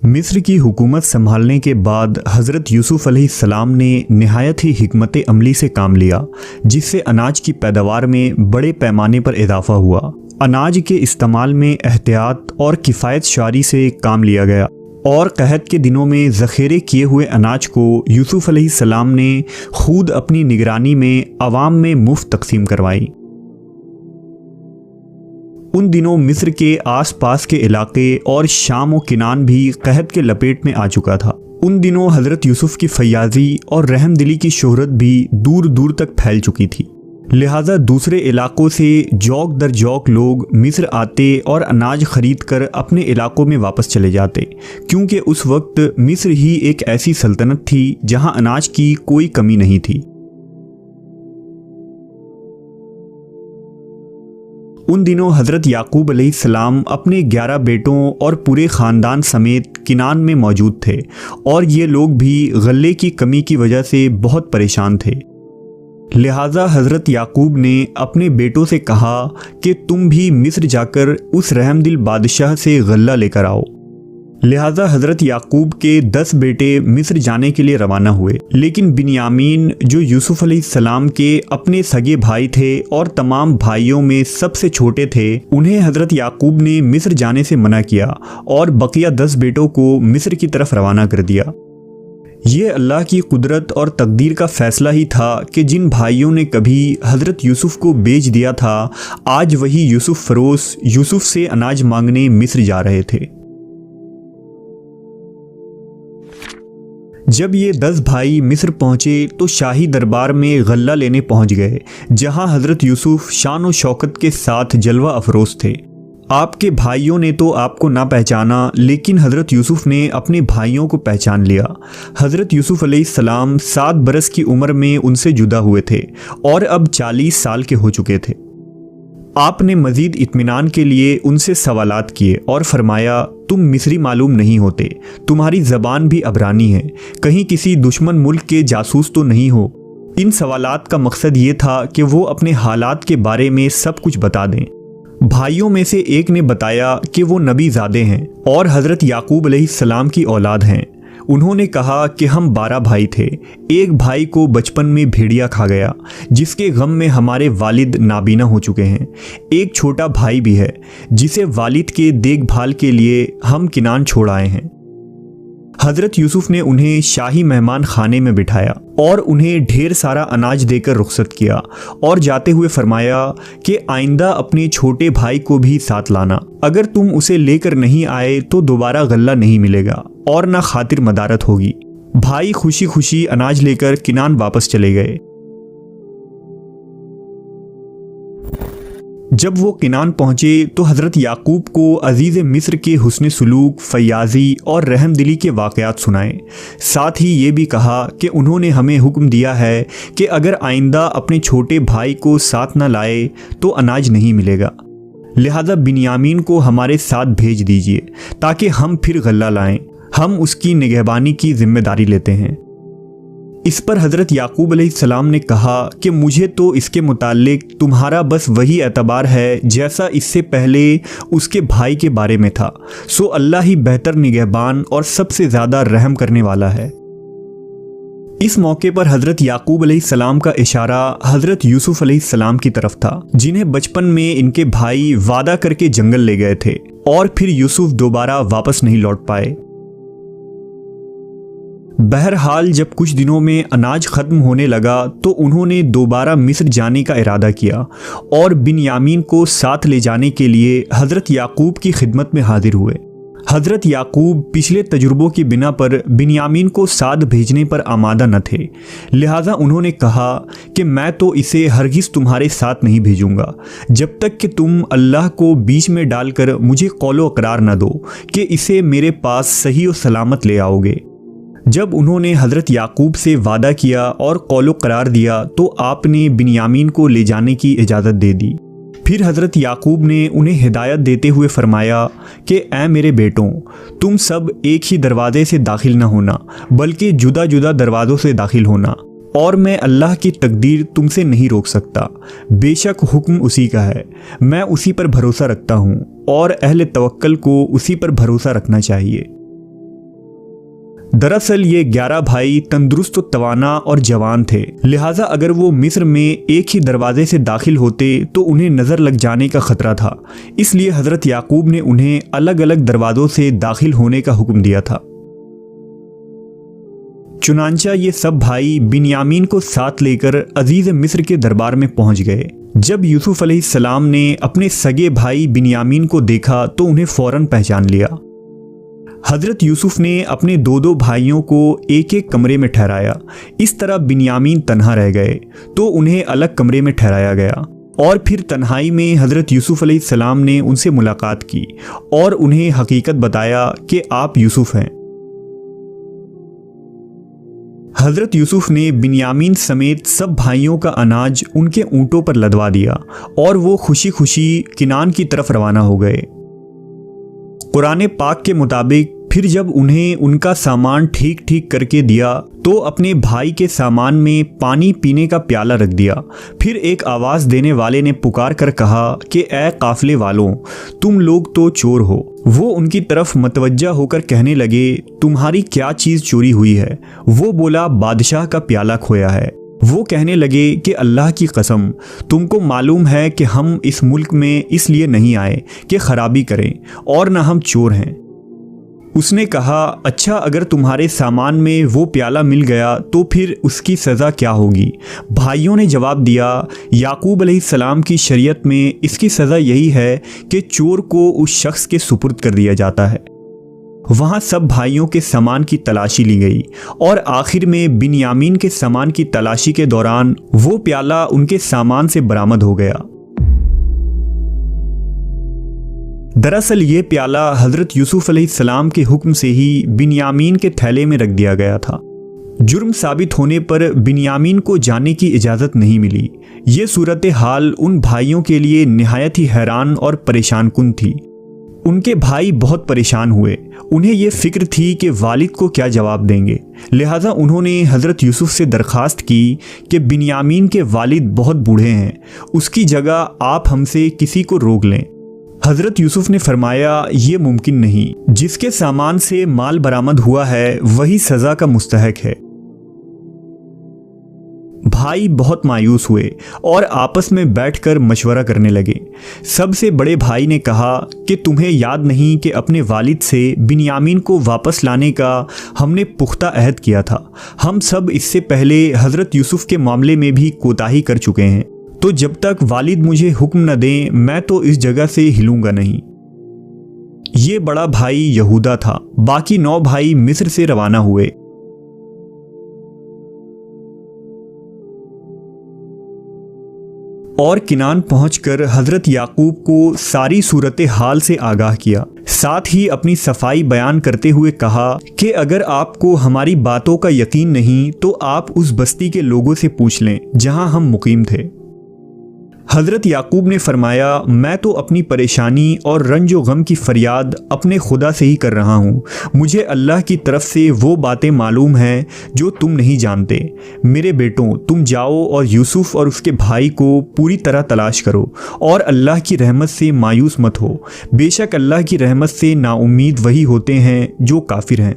मिस्र की हुकूमत संभालने के बाद हज़रत यूसुफ़ अलैहिस्सलाम ने नहायत ही हिकमत अमली से काम लिया, जिससे अनाज की पैदावार में बड़े पैमाने पर इजाफ़ा हुआ। अनाज के इस्तेमाल में एहतियात और किफ़ायत शारी से काम लिया गया और कहत के दिनों में ज़ख़ीरे किए हुए अनाज को यूसुफ़ अलैहिस्सलाम ने खुद अपनी निगरानी में अवाम में मुफ्त तकसीम करवाई। उन दिनों मिस्र के आसपास के इलाके और शाम व किनान भी कहत के लपेट में आ चुका था। उन दिनों हज़रत यूसुफ़ की फयाज़ी और रहमदिली की शोहरत भी दूर दूर तक फैल चुकी थी। लिहाजा दूसरे इलाकों से जौक दर जौक लोग मिस्र आते और अनाज ख़रीद कर अपने इलाकों में वापस चले जाते, क्योंकि उस वक्त मिस्र ही एक ऐसी सल्तनत थी जहां अनाज की कोई कमी नहीं थी। उन दिनों हज़रत याकूब अलैहिस्सलाम अपने 11 बेटों और पूरे ख़ानदान समेत किनान में मौजूद थे और ये लोग भी गल्ले की कमी की वजह से बहुत परेशान थे। लिहाजा हज़रत याकूब ने अपने बेटों से कहा कि तुम भी मिस्र जाकर उस रहमदिल बादशाह से गल्ला लेकर आओ। लिहाजा हज़रत याकूब के 10 बेटे मिस्र जाने के लिए रवाना हुए, लेकिन बिन्यामीन जो यूसुफ़ अलैहिस्सलाम के अपने सगे भाई थे और तमाम भाइयों में सबसे छोटे थे, उन्हें हज़रत याकूब ने मिस्र जाने से मना किया और बकिया 10 बेटों को मिस्र की तरफ रवाना कर दिया। ये अल्लाह की कुदरत और तकदीर का फ़ैसला ही था कि जिन भाइयों ने कभी हज़रत यूसुफ़ को बेच दिया था, आज वही यूसुफ़ फ़रोश यूसुफ़ से अनाज मांगने मिस्र जा रहे थे। जब ये 10 भाई मिस्र पहुँचे तो शाही दरबार में गल्ला लेने पहुँच गए, जहाँ हज़रत यूसुफ़ शान व शौकत के साथ जलवा अफरोज़ थे। आपके भाइयों ने तो आपको ना पहचाना, लेकिन हज़रत यूसुफ़ ने अपने भाइयों को पहचान लिया। हज़रत यूसुफ़ अलैहिस्सलाम 7 बरस की उम्र में उनसे जुदा हुए थे और अब 40 साल के हो चुके थे। आपने मज़ीद इत्मीनान के लिए उनसे सवालात किए और फरमाया, तुम मिस्री मालूम नहीं होते, तुम्हारी ज़बान भी अबरानी है, कहीं किसी दुश्मन मुल्क के जासूस तो नहीं हो। इन सवालात का मकसद ये था कि वो अपने हालात के बारे में सब कुछ बता दें। भाइयों में से एक ने बताया कि वो नबी ज़ादे हैं और हज़रत याकूब अलैहिस्सलाम की औलाद हैं। उन्होंने कहा कि हम 12 भाई थे, एक भाई को बचपन में भेड़िया खा गया, जिसके गम में हमारे वालिद नाबीना हो चुके हैं। एक छोटा भाई भी है जिसे वालिद के देखभाल के लिए हम किनान छोड़ आए हैं। हज़रत यूसुफ़ ने उन्हें शाही मेहमान खाने में बिठाया और उन्हें ढेर सारा अनाज देकर रुखसत किया और जाते हुए फरमाया कि आइंदा अपने छोटे भाई को भी साथ लाना। अगर तुम उसे लेकर नहीं आए तो दोबारा गल्ला नहीं मिलेगा और ना खातिर मदारत होगी। भाई खुशी खुशी अनाज लेकर किनान वापस चले गए। जब वो किनान पहुँचे तो हज़रत याकूब को अजीज़ मिस्र के हुस्न सुलूक, फयाज़ी और रहमदिली के वाक़यात सुनाए। साथ ही ये भी कहा कि उन्होंने हमें हुक्म दिया है कि अगर आइंदा अपने छोटे भाई को साथ न लाए तो अनाज नहीं मिलेगा। लिहाजा बिन्यामीन को हमारे साथ भेज दीजिए ताकि हम फिर गल्ला लाएं। हम उसकी निगहबानी की जिम्मेदारी लेते हैं। इस पर हज़रत याकूब अलैहिस्सलाम ने कहा कि मुझे तो इसके मुताल्लिक तुम्हारा बस वही एतबार है जैसा इससे पहले उसके भाई के बारे में था। सो अल्लाह ही बेहतर निगहबान और सबसे ज़्यादा रहम करने वाला है। इस मौके पर हज़रत याकूब अलैहिस्सलाम का इशारा हज़रत यूसुफ़ अलैहिस्सलाम की तरफ था, जिन्हें बचपन में इनके भाई वादा करके जंगल ले गए थे और फिर यूसुफ़ दोबारा वापस नहीं लौट पाए। बहरहाल जब कुछ दिनों में अनाज ख़त्म होने लगा तो उन्होंने दोबारा मिस्र जाने का इरादा किया और बिन्यामीन को साथ ले जाने के लिए हज़रत याकूब की खिदमत में हाजिर हुए। हज़रत याकूब पिछले तजुर्बों की बिना पर बिन्यामीन को साथ भेजने पर आमादा न थे। लिहाजा उन्होंने कहा कि मैं तो इसे हरगिज़ तुम्हारे साथ नहीं भेजूंगा जब तक कि तुम अल्लाह को बीच में डालकर मुझे कौलो इकरार न दो कि इसे मेरे पास सही और सलामत ले आओगे। जब उन्होंने हज़रत याकूब से वादा किया और कौलो करार दिया तो आपने बिन्यामीन को ले जाने की इजाज़त दे दी। फिर हज़रत याकूब ने उन्हें हिदायत देते हुए फरमाया कि ऐ मेरे बेटों, तुम सब एक ही दरवाज़े से दाखिल न होना बल्कि जुदा जुदा दरवाज़ों से दाखिल होना, और मैं अल्लाह की तकदीर तुमसे नहीं रोक सकता। बेशक हुक्म उसी का है, मैं उसी पर भरोसा रखता हूँ और अहले तवक्कल को उसी पर भरोसा रखना चाहिए। दरअसल ये 11 भाई तंदुरुस्त, तवाना और जवान थे, लिहाजा अगर वो मिस्र में एक ही दरवाजे से दाखिल होते तो उन्हें नजर लग जाने का खतरा था। इसलिए हजरत याकूब ने उन्हें अलग अलग दरवाजों से दाखिल होने का हुक्म दिया था। चुनांचा ये सब भाई बिन्यामीन को साथ लेकर अजीज मिस्र के दरबार में पहुंच गए। जब यूसुफ अलैहिस्सलाम ने अपने सगे भाई बिन्यामीन को देखा तो उन्हें फौरन पहचान लिया। हजरत यूसुफ ने अपने दो दो भाइयों को एक एक कमरे में ठहराया। इस तरह बिन्यामीन तन्हा रह गए तो उन्हें अलग कमरे में ठहराया गया और फिर तन्हाई में हजरत यूसुफ अलैहिस्सलाम ने उनसे मुलाकात की और उन्हें हकीकत बताया कि आप यूसुफ हैं। हजरत यूसुफ ने बिन्यामीन समेत सब भाइयों का अनाज उनके ऊंटों पर लदवा दिया और वो खुशी खुशी किनान की तरफ रवाना हो गए। कुरान पाक के मुताबिक फिर जब उन्हें उनका सामान ठीक ठीक करके दिया तो अपने भाई के सामान में पानी पीने का प्याला रख दिया। फिर एक आवाज़ देने वाले ने पुकार कर कहा कि ए काफिले वालों, तुम लोग तो चोर हो। वो उनकी तरफ मतवज्जा होकर कहने लगे, तुम्हारी क्या चीज़ चोरी हुई है? वो बोला, बादशाह का प्याला खोया है। वो कहने लगे कि अल्लाह की कसम, तुमको मालूम है कि हम इस मुल्क में इसलिए नहीं आए कि खराबी करें और न हम चोर हैं। उसने कहा, अच्छा अगर तुम्हारे सामान में वो प्याला मिल गया तो फिर उसकी सज़ा क्या होगी? भाइयों ने जवाब दिया, याकूब अलैहिस्सलाम की शरीयत में इसकी सज़ा यही है कि चोर को उस शख्स के सुपुर्द कर दिया जाता है। वहाँ सब भाइयों के सामान की तलाशी ली गई और आखिर में बिन्यामीन के सामान की तलाशी के दौरान वो प्याला उनके सामान से बरामद हो गया। दरअसल ये प्याला हजरत यूसुफ अलैहिस्सलाम के हुक्म से ही बिन्यामीन के थैले में रख दिया गया था। जुर्म साबित होने पर बिन्यामीन को जाने की इजाज़त नहीं मिली। ये सूरत हाल उन भाइयों के लिए निहायत ही हैरान और परेशान कुन थी। उनके भाई बहुत परेशान हुए। उन्हें ये फिक्र थी कि वालिद को क्या जवाब देंगे। लिहाजा उन्होंने हज़रत यूसुफ से दरख्वास्त की कि बिन्यामीन के वालिद बहुत बूढ़े हैं, उसकी जगह आप हमसे किसी को रोक लें। हज़रत यूसुफ ने फरमाया, ये मुमकिन नहीं, जिसके सामान से माल बरामद हुआ है वही सज़ा का मुस्तहक है। भाई बहुत मायूस हुए और आपस में बैठकर मशवरा करने लगे। सबसे बड़े भाई ने कहा कि तुम्हें याद नहीं कि अपने वालिद से बिन्यामीन को वापस लाने का हमने पुख्ता अहद किया था। हम सब इससे पहले हज़रत यूसुफ के मामले में भी कोताही कर चुके हैं, तो जब तक वालिद मुझे हुक्म न दें मैं तो इस जगह से हिलूंगा नहीं। ये बड़ा भाई यहूदा था। बाकी 9 भाई मिस्र से रवाना हुए। और किनान पहुंचकर हजरत याकूब को सारी सूरत हाल से आगाह किया। साथ ही अपनी सफाई बयान करते हुए कहा कि अगर आपको हमारी बातों का यकीन नहीं तो आप उस बस्ती के लोगों से पूछ लें जहां हम मुकीम थे। हज़रत याकूब ने फरमाया, मैं तो अपनी परेशानी और रंजो गम की फरियाद अपने खुदा से ही कर रहा हूँ। मुझे अल्लाह की तरफ से वो बातें मालूम हैं जो तुम नहीं जानते। मेरे बेटों, तुम जाओ और यूसुफ और उसके भाई को पूरी तरह तलाश करो और अल्लाह की रहमत से मायूस मत हो। बेशक अल्लाह की रहमत से नाउम्मीद वही होते हैं जो काफिर हैं।